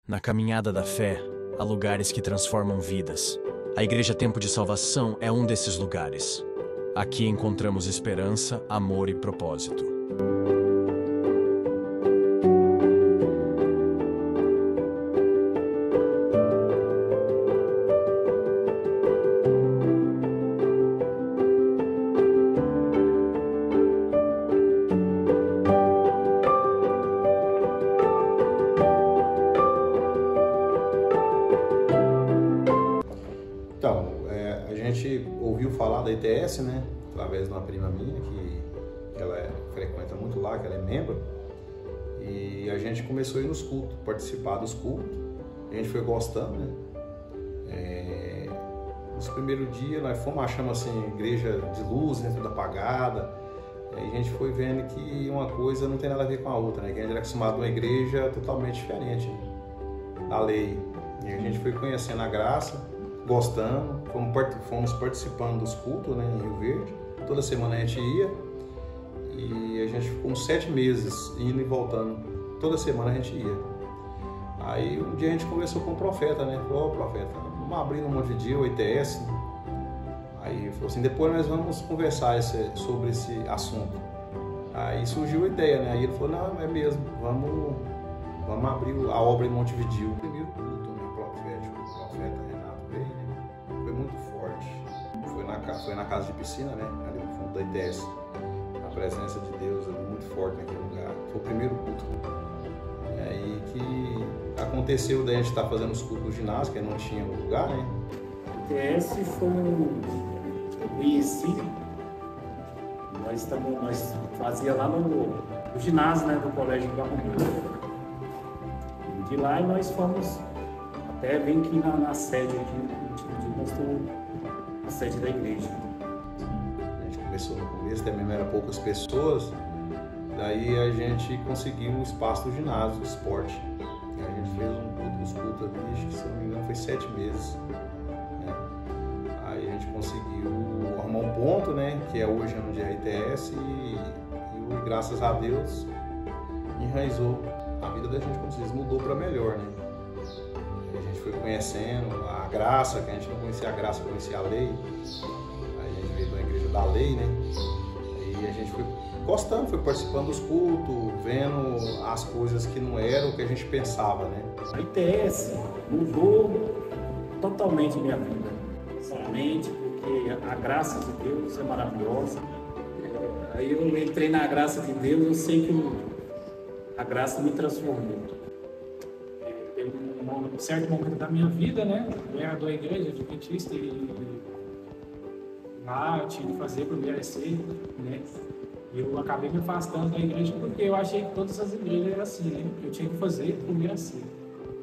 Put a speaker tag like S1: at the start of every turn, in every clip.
S1: Na caminhada da fé, há lugares que transformam vidas. A Igreja Tempo de Salvação é um desses lugares. Aqui encontramos esperança, amor e propósito.
S2: Então, a gente ouviu falar da ITS, né, através de uma prima minha, que ela frequenta muito lá, que ela é membro, e a gente começou a ir nos cultos, participar dos cultos, a gente foi gostando, né. Nos primeiros dias nós fomos achando assim, igreja de luz, né, tudo apagada, e a gente foi vendo que uma coisa não tem nada a ver com a outra, né, que a gente era acostumado a uma igreja totalmente diferente, né, da lei, e a gente foi conhecendo a graça, gostando, fomos participando dos cultos, né, em Rio Verde. Toda semana a gente ia e a gente ficou uns 7 meses indo e voltando. Toda semana a gente ia. Aí um dia a gente conversou com o profeta, né? Falou: "Ô, profeta, vamos abrir no Monte de Dia, o ITS." Aí ele falou assim: "Depois nós vamos conversar sobre esse assunto." Aí surgiu a ideia, né? Aí ele falou: "Não, é mesmo, vamos abrir a obra em Montevidéu." O primeiro culto, né, profético, o profeta Renato veio, né, foi muito forte. Foi na casa de piscina, né, ali no fundo da ITS. A presença de Deus ali muito forte naquele lugar. Foi o primeiro culto. E aí que aconteceu da gente estar fazendo os cultos no ginásio, que não tinha lugar, né?
S3: O ITS foi eu conheci, nós fazia lá no ginásio, né, do colégio do Arrumão. De lá nós fomos até bem aqui na sede aqui, nós estamos na sede da igreja.
S2: A gente começou no começo, também eram poucas pessoas, daí a gente conseguiu o espaço do ginásio, do esporte. E a gente fez os cultos ali, acho que, se não me engano, foi 7 meses. Né? Aí a gente conseguiu arrumar um ponto, né, que é hoje onde é a ITS, e graças a Deus enraizou. A vida da gente, como se diz, mudou para melhor, né? A gente foi conhecendo a graça, que a gente não conhecia a graça, conhecia a lei. Aí a gente veio da igreja da lei, né? E a gente foi gostando, foi participando dos cultos, vendo as coisas que não eram o que a gente pensava, né?
S3: A ITS mudou totalmente a minha vida, somente porque a graça de Deus é maravilhosa. Aí eu entrei na graça de Deus, eu sei que a graça me transformou. Teve um certo momento da minha vida, né? Eu era da igreja adventista e lá eu tinha que fazer para merecer, né? E eu acabei me afastando da igreja porque eu achei que todas as igrejas eram assim, né? Eu tinha que fazer para merecer.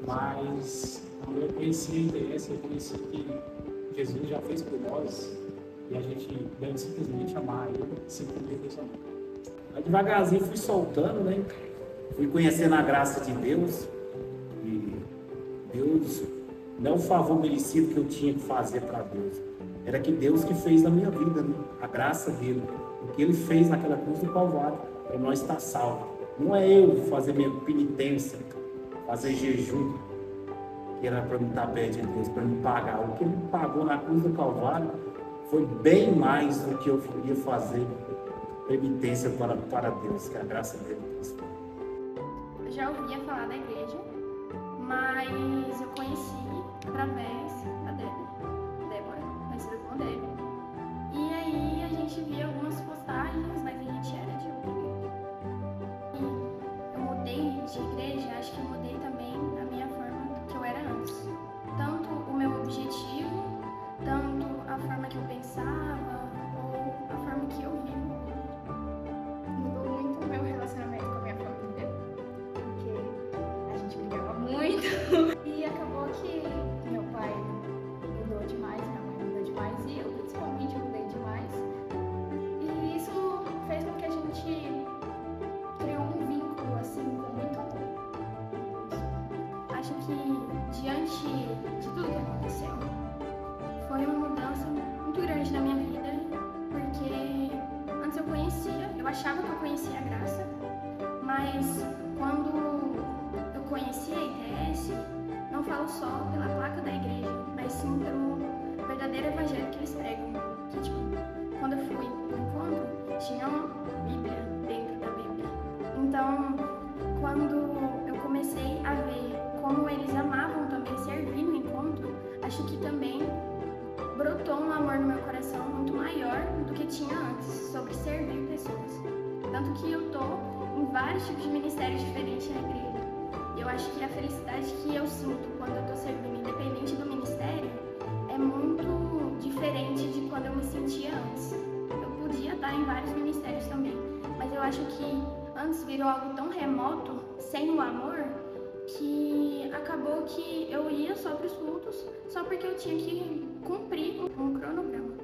S3: Mas quando eu conheci a ITS, eu conheci que Jesus já fez por nós e a gente deve simplesmente amar Ele, simplesmente amar. Aí devagarzinho fui soltando, né? Fui conhecendo a graça de Deus, e Deus não é o favor merecido que eu tinha que fazer para Deus, era que Deus que fez na minha vida, né? A graça dele, o que ele fez naquela cruz do Calvário, para nós estar salvos. Não é eu fazer minha penitência, fazer jejum, que era para me estar perto de Deus, para me pagar. O que ele pagou na cruz do Calvário foi bem mais do que eu ia fazer penitência para Deus, que a graça dele fez.
S4: Eu já ouvia falar da igreja, mas eu conheci através da Débora, conhecida como Débora. E aí a gente via algumas postagens, mas a gente era de outra igreja. E eu mudei de igreja, acho que eu mudei também a minha forma que eu era antes. Tanto o meu objetivo, tanto a forma que eu pensava, ou a forma que eu vivo. Mudou muito o meu relacionamento com a minha família. A gente brigava muito e acabou que meu pai mudou demais, minha mãe mudou demais e eu principalmente mudei demais. E isso fez com que a gente criou um vínculo assim com muito amor. Acho que diante de tudo que aconteceu, foi uma mudança muito grande na minha vida, porque antes eu achava que eu conhecia a graça, mas quando eu conheci a ITS, falo só pela placa da igreja, mas sim pelo verdadeiro evangelho que eles pregam. Que, tipo, quando eu fui no encontro, tinha uma Bíblia dentro da Bíblia. Então, quando eu comecei a ver como eles amavam também servir no encontro, acho que também brotou um amor no meu coração muito maior do que tinha antes, sobre servir pessoas. Tanto que eu tô em vários tipos de ministérios diferentes na igreja. E eu acho que a felicidade que eu sinto quando eu tô servindo, independente do ministério, é muito diferente de quando eu me sentia antes. Eu podia estar em vários ministérios também, mas eu acho que antes virou algo tão remoto, sem o amor, que acabou que eu ia só para os cultos, só porque eu tinha que cumprir um cronograma.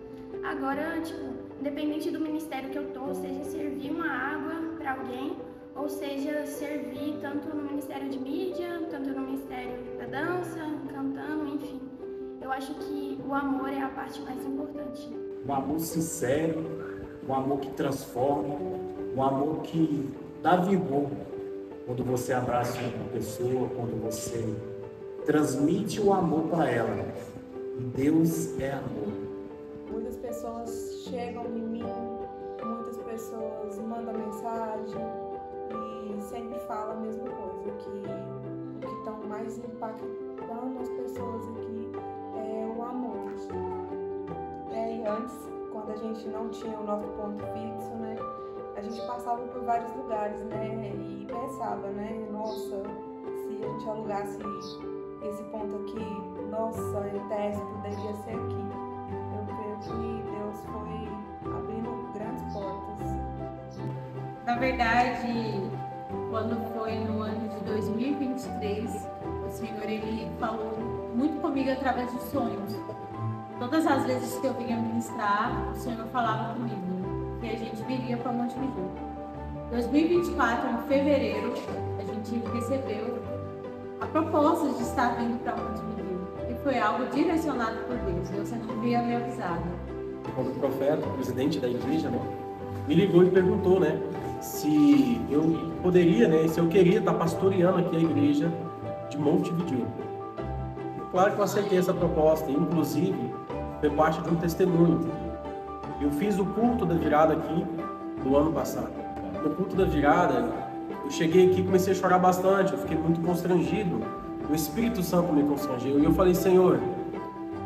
S4: Agora, tipo, independente do ministério que eu tô, seja servir uma água para alguém, ou seja, servir tanto no ministério de mídia, tanto no ministério da dança, cantando, enfim. Eu acho que o amor é a parte mais importante.
S3: Um amor sincero, um amor que transforma, um amor que dá vigor. Quando você abraça uma pessoa, quando você transmite o amor para ela. Deus é amor.
S5: Muitas pessoas chegam em mim, muitas pessoas mandam mensagem e sempre falam a mesma coisa, que o que está mais impactando as pessoas aqui é o amor. E antes, quando a gente não tinha o nosso ponto fixo, né? A gente passava por vários lugares, né? E pensava, né? Nossa, se a gente alugasse esse ponto aqui, nossa, ETS poderia ser aqui. Eu creio que Deus foi abrindo grandes portas.
S6: Na verdade, quando foi no ano de 2023, o Senhor, Ele falou muito comigo através de sonhos. Todas as vezes que eu vinha ministrar, o Senhor falava comigo que a gente viria para Montevidéu. 2024, em fevereiro, a gente recebeu a proposta de estar vindo para Montevidéu. E foi algo direcionado por Deus. Deus não havia me avisado.
S7: Quando o profeta, o presidente da igreja, né, me ligou e perguntou, né, se eu poderia, né, se eu queria estar pastoreando aqui a igreja de Montevidéu. Claro que eu aceitei essa proposta, inclusive foi parte de um testemunho. Eu fiz o culto da virada aqui no ano passado. No culto da virada, eu cheguei aqui e comecei a chorar bastante, eu fiquei muito constrangido. O Espírito Santo me constrangeu e eu falei, Senhor,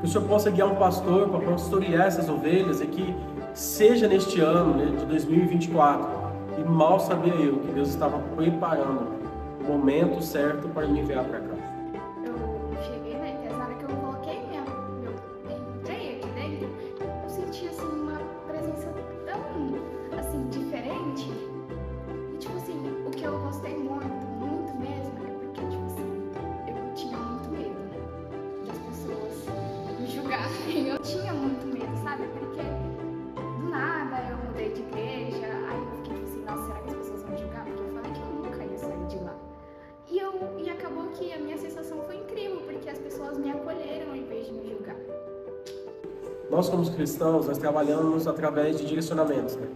S7: que o Senhor possa guiar um pastor para pastorear essas ovelhas e que seja neste ano, né, de 2024. E mal sabia eu que Deus estava preparando o momento certo para me enviar para cá.
S4: Eu cheguei na ETS, na hora que eu coloquei entrei aqui dentro, eu senti assim uma presença tão assim diferente. E tipo assim, o que eu gostei muito mesmo, é porque tipo assim, eu tinha muito medo das pessoas me julgarem. Eu tinha muito medo, sabe? Porque do nada eu mudei de igreja, aí eu fiquei tipo assim, nossa, será que as pessoas vão me julgar? Porque eu falei que eu nunca ia sair de lá. E acabou que a minha sensação foi incrível, porque as pessoas me acolheram em vez de me julgar.
S7: Nós, como cristãos, nós trabalhamos através de direcionamentos, né?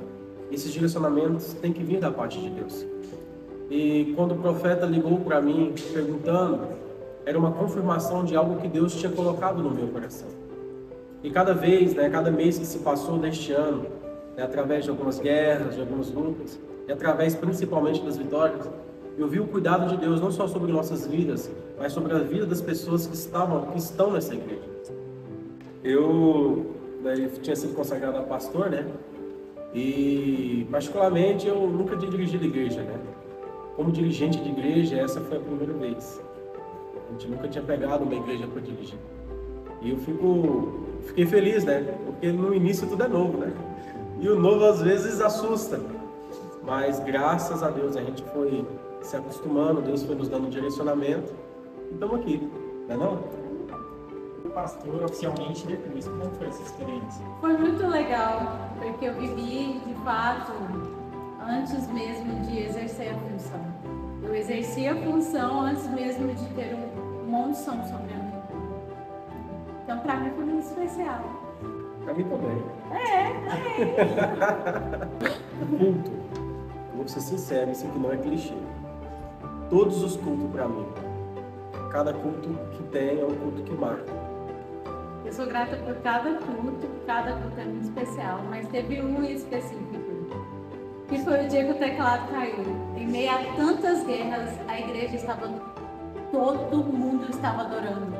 S7: Esses direcionamentos têm que vir da parte de Deus. E quando o profeta ligou para mim, perguntando, era uma confirmação de algo que Deus tinha colocado no meu coração. E cada vez, né, cada mês que se passou deste ano, né, através de algumas guerras, de algumas lutas, e através principalmente das vitórias, eu vi o cuidado de Deus não só sobre nossas vidas, mas sobre a vida das pessoas que estão nessa igreja. Eu tinha sido consagrado a pastor, né? E particularmente eu nunca tinha dirigido igreja, né? Como dirigente de igreja, essa foi a primeira vez. A gente nunca tinha pegado uma igreja para dirigir. E eu fiquei feliz, né? Porque no início tudo é novo, né? E o novo às vezes assusta. Mas graças a Deus a gente foi se acostumando, Deus foi nos dando direcionamento e estamos aqui, não é não?
S3: O pastor oficialmente depois, como foi essa experiência?
S6: Foi muito legal, porque eu vivi, de fato, antes mesmo de exercer a função. Eu exerci a função antes mesmo de ter uma unção sobre a minha vida. Então, para mim, foi muito especial.
S7: Para mim também. Culto, vou ser sincero, isso aqui não é clichê. Todos os cultos para mim Cada culto que tem é um culto que marca.
S6: Eu sou grata por cada culto é muito especial, mas teve um específico, que foi o dia que o teclado caiu. Em meio a tantas guerras, a igreja estava, todo mundo estava adorando.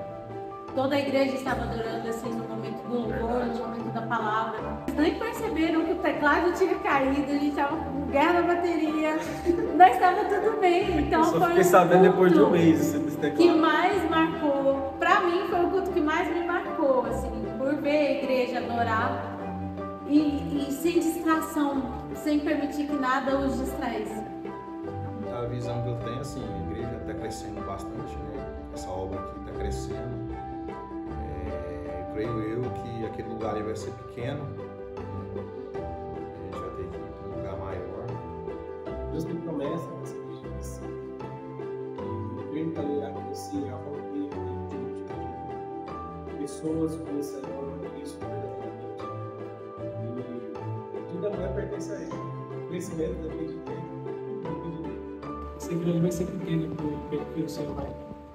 S6: Toda a igreja estava adorando, assim, no momento do louvor, no momento da palavra. Eles nem perceberam que o teclado tinha caído, a gente estava com guerra na bateria, mas estava tudo bem. Então,
S7: eu só
S6: foi
S7: fiquei sabendo depois de um mês desse teclado.
S6: Que mais marcou, pra mim foi o culto que mais me marcou, assim, por ver a igreja adorar e sem distração, sem permitir que nada os distraísse.
S2: A visão que eu tenho, assim, a igreja está crescendo bastante, né? Essa obra aqui está crescendo. Creio eu que aquele lugar ali vai ser pequeno. A gente vai ter que ir para um lugar maior.
S7: Deus tem promessa nessa igreja assim. E eu creio que ela irá crescer a romper de pessoas conhecerão isso verdadeiramente. E tudo agora pertence a ele. O crescimento depende dele.
S3: Essa igreja vai ser pequena pelo que o Senhor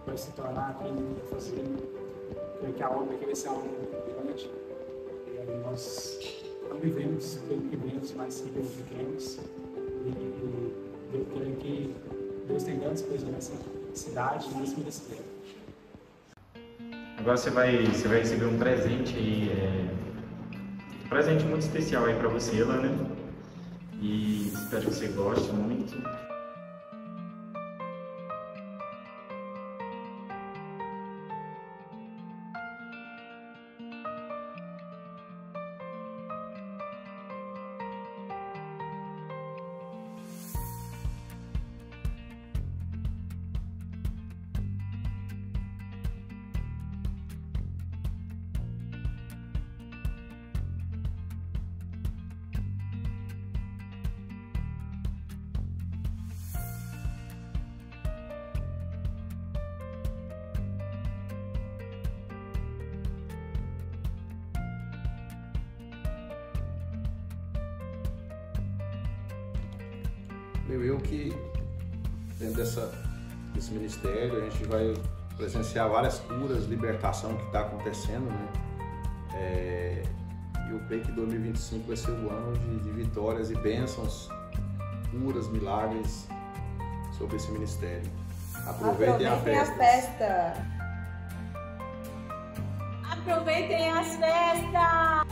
S3: vai se tornar, que ele vai fazer. Que a obra aqui vai ser uma obra muito grande. Nós não vivemos pelo que vemos, mas sim pelo que cremos. E eu creio que Deus tem grandes coisas nessa cidade, nesse ministério.
S8: Agora você vai receber um presente aí, um presente muito especial aí para você, Lana. E espero que você goste muito.
S2: Eu que dentro desse ministério a gente vai presenciar várias curas, libertação que está acontecendo, né? Eu creio que 2025 vai ser o ano de vitórias e bênçãos, curas, milagres sobre esse ministério. Aproveitem a festa!
S6: Aproveitem as festas!